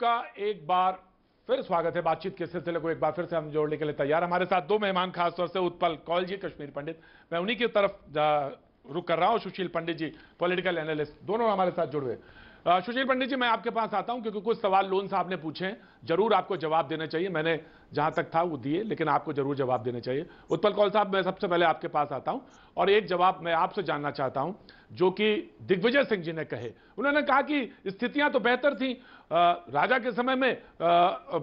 आपका एक बार फिर स्वागत है। बातचीत के सिलसिले को एक बार फिर से हम जोड़ने के लिए तैयार। हमारे साथ दो मेहमान, खासतौर से उत्पल कौल जी, कश्मीर पंडित, मैं उन्हीं की तरफ रुक कर रहा हूं। सुशील पंडित जी, पॉलिटिकल एनालिस्ट, दोनों हमारे साथ जुड़ गए। सुशील पंडित जी, मैं आपके पास आता हूं क्योंकि कुछ सवाल लोन साहब ने पूछे हैं, जरूर आपको जवाब देने चाहिए। मैंने जहां तक था वो दिए, लेकिन आपको जरूर जवाब देने चाहिए। उत्पल कौल साहब, मैं सबसे पहले आपके पास आता हूं और एक जवाब मैं आपसे जानना चाहता हूं जो कि दिग्विजय सिंह जी ने कहे। उन्होंने कहा कि स्थितियां तो बेहतर थी, राजा के समय में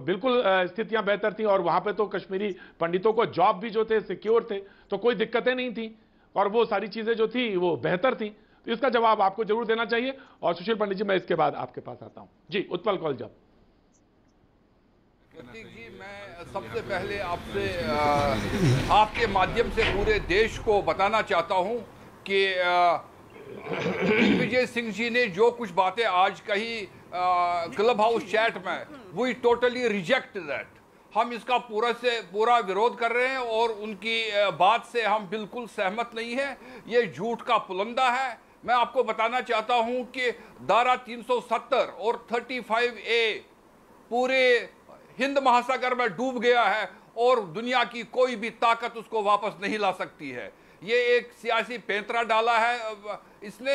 बिल्कुल स्थितियां बेहतर थी और वहां पे तो कश्मीरी पंडितों को जॉब भी जो थे सिक्योर थे, तो कोई दिक्कतें नहीं थी और वो सारी चीजें जो थी वो बेहतर थी। तो इसका जवाब आपको जरूर देना चाहिए। और सुशील पंडित जी, मैं इसके बाद आपके पास आता हूं। जी, उत्पल कौल जब। प्रतीक जी, मैं सबसे पहले आपसे आपके माध्यम से पूरे देश को बताना चाहता हूं कि दिग्विजय सिंह जी ने जो कुछ बातें आज कही क्लब हाउस चैट में, वी टोटली रिजेक्ट दैट। हम इसका पूरा विरोध कर रहे हैं और उनकी बात से हम बिल्कुल सहमत नहीं हैं। ये झूठ का पुलंदा है। मैं आपको बताना चाहता हूं कि धारा 370 और 35A पूरे हिंद महासागर में डूब गया है और दुनिया की कोई भी ताकत उसको वापस नहीं ला सकती है। ये एक सियासी पैंतरा डाला है इसने,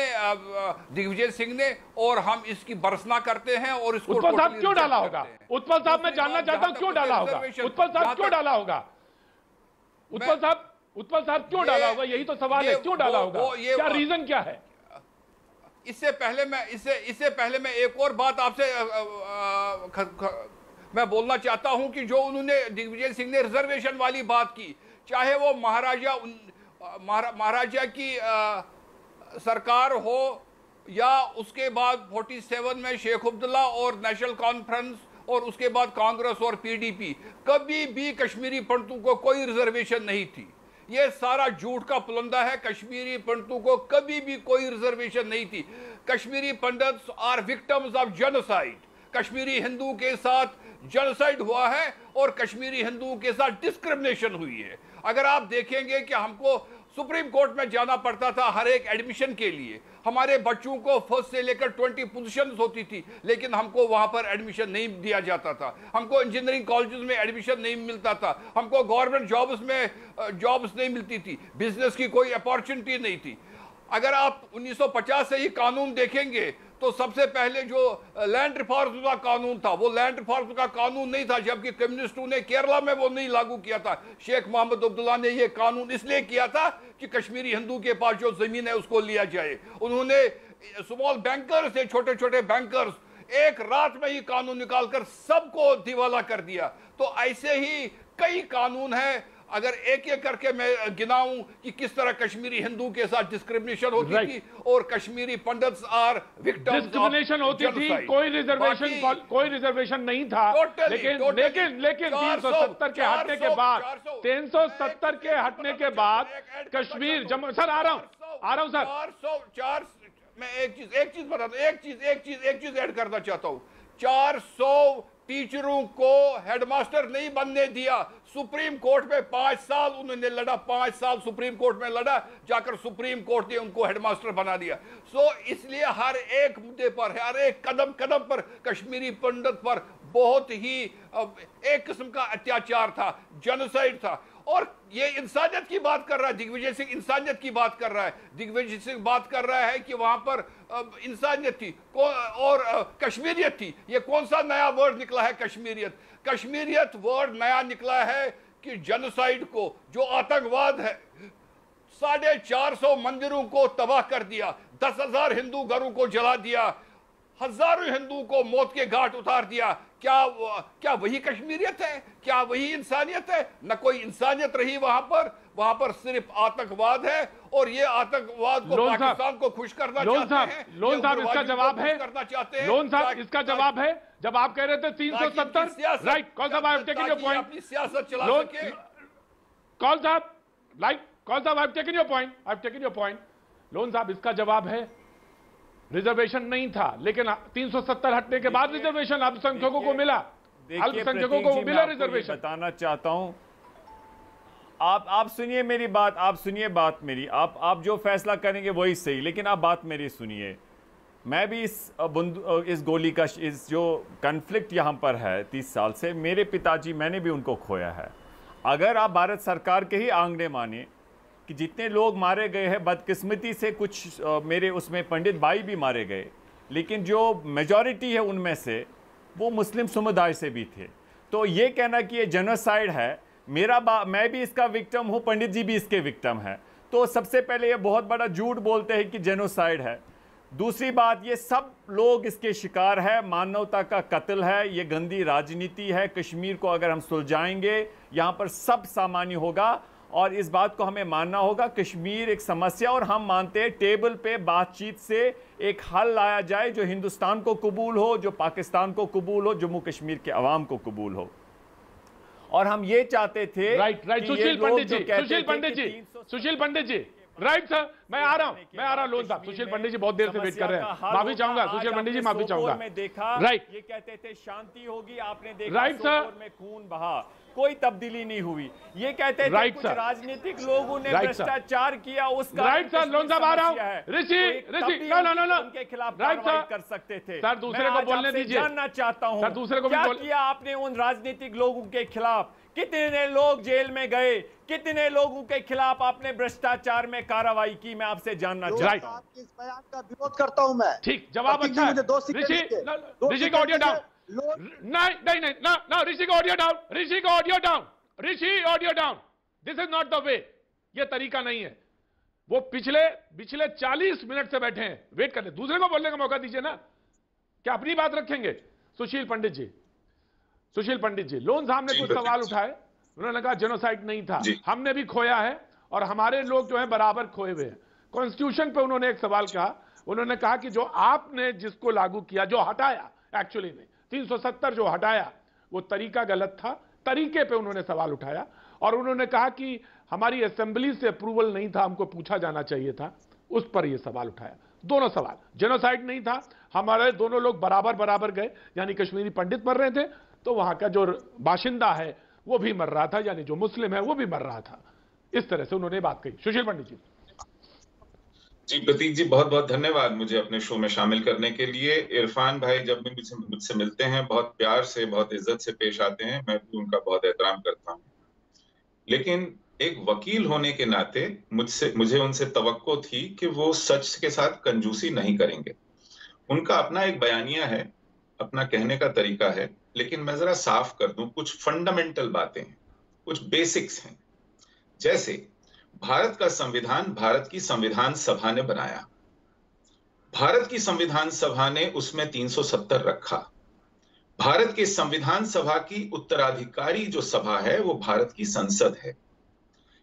दिग्विजय सिंह ने, और हम इसकी भर्त्सना करते हैं और इसको उत्पल साहब क्यों डाला होगा? उत्पल साहब, मैं जानना चाहता हूं क्यों डाला होगा? उत्पल साहब क्यों डाला होगा? उत्पल साहब क्यों डाला होगा? यही तो सवाल है, क्यों डाला होगा? क्या रीजन क्या है? इससे पहले मैं एक और बात आपसे मैं बोलना चाहता हूं कि जो उन्होंने दिग्विजय सिंह ने रिजर्वेशन वाली बात की, चाहे वो महाराजा की सरकार हो या उसके बाद 47 में शेख अब्दुल्ला और नेशनल कॉन्फ्रेंस और उसके बाद कांग्रेस और पीडीपी, कभी भी कश्मीरी पंडितों को कोई रिजर्वेशन नहीं थी। ये सारा झूठ का पुलंदा है। कश्मीरी पंडितों को कभी भी कोई रिजर्वेशन नहीं थी। Kashmiri Pandits are victims of genocide. Kashmiri Hindu के साथ जेनोसाइड हुआ है और कश्मीरी हिंदुओं के साथ डिस्क्रिमिनेशन हुई है। अगर आप देखेंगे कि हमको सुप्रीम कोर्ट में जाना पड़ता था हर एक एडमिशन के लिए, हमारे बच्चों को फर्स्ट से लेकर 20 पोजीशंस होती थी, लेकिन हमको वहां पर एडमिशन नहीं दिया जाता था। हमको इंजीनियरिंग कॉलेजेस में एडमिशन नहीं मिलता था। हमको गवर्नमेंट जॉब्स में जॉब्स नहीं मिलती थी। बिजनेस की कोई अपॉर्चुनिटी नहीं थी। अगर आप 1950 से ही कानून देखेंगे तो सबसे पहले जो लैंड रिफॉर्म का कानून था, वो लैंड रिफॉर्म का कानून नहीं था, जबकि कम्युनिस्टों ने केरला में वो नहीं लागू किया था। शेख मोहम्मद अब्दुल्ला ने ये कानून इसलिए किया था कि कश्मीरी हिंदू के पास जो जमीन है उसको लिया जाए। उन्होंने स्मॉल बैंकर्स से छोटे छोटे बैंकर्स एक रात में ही कानून निकालकर सबको दिवाला कर दिया। तो ऐसे ही कई कानून हैं। अगर एक एक करके मैं गिनाऊं कि किस तरह कश्मीरी हिंदू के साथ डिस्क्रिमिनेशन होती थी और Kashmiri Pandits are victims, discrimination होती थी, कोई रिजर्वेशन नहीं था। लेकिन 370 के हटने के बाद 370 के हटने के बाद कश्मीर जम्मू, सर आ रहा हूं सर, 400 मैं एक चीज बता दूं, एक चीज ऐड करना चाहता हूं। 400 टीचरों को हेडमास्टर नहीं बनने दिया। सुप्रीम कोर्ट में 5 साल उन्होंने लड़ा, 5 साल सुप्रीम कोर्ट में लड़ा, जाकर सुप्रीम कोर्ट ने उनको हेडमास्टर बना दिया। इसलिए हर एक मुद्दे पर, हर एक कदम कदम पर कश्मीरी पंडित पर बहुत ही एक किस्म का अत्याचार था, जेनोसाइड था। और ये इंसानियत की बात कर रहा है दिग्विजय सिंह, इंसानियत की बात कर रहा है। दिग्विजय सिंह बात कर रहा है कि वहां पर इंसानियत थी और कश्मीरियत थी। ये कौन सा नया वर्ड निकला है? कश्मीरियत। कश्मीरियत वर्ड नया निकला है कि जेनोसाइड को, जो आतंकवाद है, 450 मंदिरों को तबाह कर दिया, 10,000 हिंदू घरों को जला दिया, हजारों हिंदुओं को मौत के घाट उतार दिया। क्या वही कश्मीरियत है? क्या वही इंसानियत है? न कोई इंसानियत रही वहां पर सिर्फ आतंकवाद है। और ये आतंकवाद को पाकिस्तान को खुश करना चाहते हैं। लोन साहब, इसका जवाब है? करना चाहते हैं। लोन साहब, इसका जवाब है? जब आप कह रहे थे 370, राइट, कौन साहब, I have taken your point. अपनी सियासत चला सके। कौन साहब, राइट, कौन साहब, I have taken your point, I have taken your point. Loan साहब, इसका जवाब है रिजर्वेशन नहीं था, लेकिन 370 हटने के बाद रिजर्वेशन अल्पसंख्यकों को मिला, अल्पसंख्यकों को मिला रिजर्वेशन। बताना चाहता हूं, आप सुनिए मेरी बात, आप सुनिए बात मेरी, आप जो फैसला करेंगे वही सही, लेकिन आप बात मेरी सुनिए। मैं भी इस गोली का इस जो कन्फ्लिक्ट यहाँ पर है 30 साल से, मेरे पिताजी मैंने भी उनको खोया है। अगर आप भारत सरकार के ही आंकड़े माने कि जितने लोग मारे गए हैं, बदकिस्मती से कुछ मेरे उसमें पंडित भाई भी मारे गए, लेकिन जो मेजॉरिटी है उनमें से वो मुस्लिम समुदाय से भी थे। तो ये कहना कि ये जेनोसाइड है, मैं भी इसका विक्टिम हूँ, पंडित जी भी इसके विक्टिम हैं, तो सबसे पहले ये बहुत बड़ा झूठ बोलते हैं कि जेनोसाइड है। दूसरी बात, ये सब लोग इसके शिकार है, मानवता का कत्ल है, ये गंदी राजनीति है। कश्मीर को अगर हम सुलझाएंगे, यहाँ पर सब सामान्य होगा और इस बात को हमें मानना होगा। कश्मीर एक समस्या, और हम मानते हैं टेबल पे बातचीत से एक हल लाया जाए जो हिंदुस्तान को कबूल हो, जो पाकिस्तान को कबूल हो, जम्मू कश्मीर के अवाम को कबूल हो। और हम ये चाहते थे राइट सुशील पंडित जी राइट सर, मैं आ रहा हूं लोन साहब। सुशील पंडित जी बहुत देर से वेट कर रहे हैं, माफी चाहूंगा सुशील पंडित जी, माफी चाहूंगा। राइट, ये कहते थे शांति होगी, आपने देखा राइट सर, में खून बहा, कोई तब्दीली नहीं हुई। ये कहते थे कुछ राजनीतिक लोगों ने भ्रष्टाचार किया, उसका राइट सर, लोन साहब आ रहा हूं। ऋषि नो उनके खिलाफ राइट सर कर सकते थे। सर दूसरे को बोलने दीजिए, जानना चाहता हूं सर दूसरे को क्या किया आपने उन राजनीतिक लोगों के खिलाफ? कितने लोग जेल में गए, कितने लोगों के खिलाफ आपने भ्रष्टाचार में कार्रवाई की? मैं आपसे जानना चाहता हूं। इस बयान का विरोध करता हूं मैं। ठीक, जवाब अच्छा है। ऋषि का ऑडियो डाउन, नहीं ऋषि का audio down, Rishi audio down. This is not the way, ये तरीका नहीं है। वो पिछले 40 मिनट से बैठे हैं, वेट कर ले, दूसरे को बोलने का मौका दीजिए ना। क्या अपनी बात रखेंगे? सुशील पंडित जी, लोन साहब ने कुछ सवाल उठाए, उन्होंने कहा जेनोसाइड नहीं था, हमने भी खोया है और हमारे लोग जो है बराबर खोए हुए हैं। कॉन्स्टिट्यूशन पे उन्होंने एक सवाल कहा, उन्होंने कहा कि जो आपने जिसको लागू किया, जो हटाया, एक्चुअली में 370 जो हटाया, वो तरीका गलत था, तरीके पे उन्होंने सवाल उठाया। और उन्होंने कहा कि हमारी असेंबली से अप्रूवल नहीं था, हमको पूछा जाना चाहिए था, उस पर यह सवाल उठाया। दोनों सवाल, जेनोसाइड नहीं था, हमारे दोनों लोग बराबर गए, यानी कश्मीरी पंडित मर रहे थे तो वहां का जो बाशिंदा है वो भी मर रहा था, यानी जो मुस्लिम है वो भी मर रहा था। इस तरह से उन्होंने बात कही। सुशील पंडित जी। जी प्रतीक जी, बहुत बहुत धन्यवाद मुझे अपने शो में शामिल करने के लिए। इरफान भाई जब भी मुझसे मिलते हैं बहुत प्यार से, बहुत इज्जत से पेश आते हैं, मैं भी उनका बहुत एहतराम करता हूं। लेकिन एक वकील होने के नाते मुझे उनसे तवक्को थी कि वो सच के साथ कंजूसी नहीं करेंगे। उनका अपना एक बयानिया है, अपना कहने का तरीका है, लेकिन मैं जरा साफ कर दूं, कुछ फंडामेंटल बातें हैं, कुछ बेसिक्स हैं। जैसे भारत का संविधान भारत की संविधान सभा ने बनाया, भारत की संविधान सभा ने उसमें 370 रखा। भारत के संविधान सभा की उत्तराधिकारी जो सभा है वो भारत की संसद है।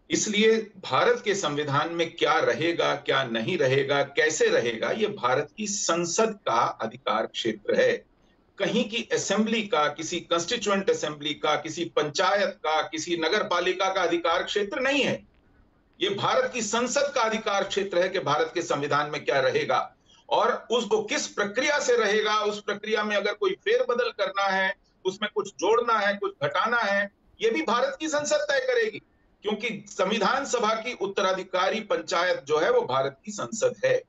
इसलिए भारत के संविधान में क्या रहेगा, क्या नहीं रहेगा, कैसे रहेगा, ये भारत की संसद का अधिकार क्षेत्र है। कहीं की असेंबली का, किसी कंस्टिट्यूएंट असेंबली का, किसी पंचायत का, किसी नगर पालिका का अधिकार क्षेत्र नहीं है। ये भारत की संसद का अधिकार क्षेत्र है कि भारत के संविधान में क्या रहेगा और उसको किस प्रक्रिया से रहेगा। उस प्रक्रिया में अगर कोई फेरबदल करना है, उसमें कुछ जोड़ना है, कुछ घटाना है, ये भी भारत की संसद तय करेगी, क्योंकि संविधान सभा की उत्तराधिकारी पंचायत जो है वो भारत की संसद है।